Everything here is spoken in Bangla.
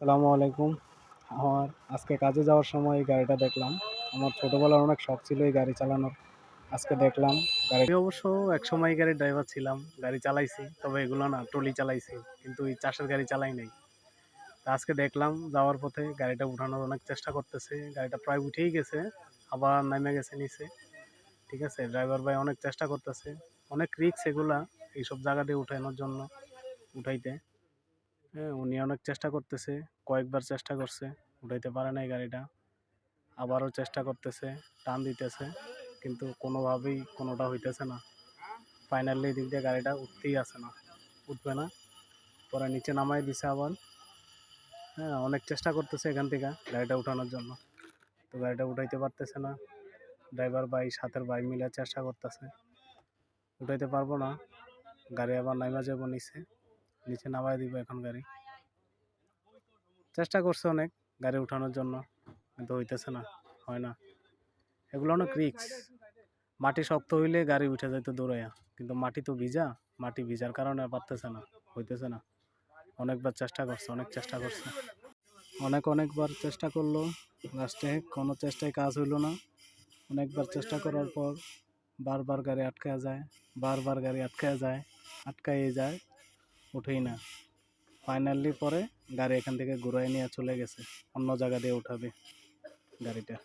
আসসালামু আলাইকুম। আমার আজকে কাজে যাওয়ার সময় এই গাড়িটা দেখলাম। আমার ছোটবেলার অনেক শখ ছিল এই গাড়ি চালানোর। আজকে দেখলাম গাড়ি। আমি অবশ্য একসময় এই গাড়ির ড্রাইভার ছিলাম। গাড়ি চালাইছি। তবে এগুলো না ট্রলি চালাইছি। কিন্তু এই চাষের গাড়ি চালাই নাই। তো আজকে দেখলাম যাওয়ার পথে গাড়িটা উঠানোর অনেক চেষ্টা করতেছে। গাড়িটা প্রায় উঠেই গেছে। আবার নেমে গেছে নিচে। ঠিক আছে? ড্রাইভার ভাই অনেক চেষ্টা করতেছে। অনেক রিস্ক এগুলা এইসব জায়গা দিয়ে উঠানোর জন্য উঠাইতে। হ্যাঁ, উনি অনেক চেষ্টা করতেছে। কয়েকবার চেষ্টা করছে। উঠাইতে পারে নাই গাড়িটা। আবারও চেষ্টা করতেছে, টান দিতেছে, কিন্তু কোনোভাবেই কোনোটা হইতেছে না। ফাইনালি এদিক দিয়ে গাড়িটা উঠতেই আসে না, উঠবে না। পরে নিচে নামাই দিছে আবার। হ্যাঁ, অনেক চেষ্টা করতেছে এখান থেকে গাড়িটা উঠানোর জন্য, তো গাড়িটা উঠাইতে পারতেছে না। ড্রাইভার ভাই সাথের ভাই মিলে চেষ্টা করতেছে, উঠাইতে পারবো না। গাড়ি আবার নামা যাবো নিচে, নিচে নামাই দিব এখন গাড়ি। চেষ্টা করছে অনেক গাড়ি উঠানোর জন্য, কিন্তু হইতেছে না, হয় না। এগুলো অনেক রিস্ক। মাটি শক্ত হইলে গাড়ি উঠে যাইতো দৌড়াইয়া, কিন্তু মাটি তো ভিজা। মাটি ভিজার কারণে আর পারতেছে না, হইতেছে না। অনেকবার চেষ্টা করছে, অনেক চেষ্টা করছে, অনেকবার চেষ্টা করলো। লাস্টে কোনো চেষ্টায় কাজ হইলো না। অনেকবার চেষ্টা করার পর বারবার গাড়ি আটকায়া যায়, বারবার গাড়ি আটকায়া যায়, আটকাই যায়, উঠেই না। ফাইনালি পরে গাড়ি এখান থেকে ঘুরাই নিয়ে চলে গেছে, অন্য জায়গা দিয়ে উঠাবে গাড়িটা।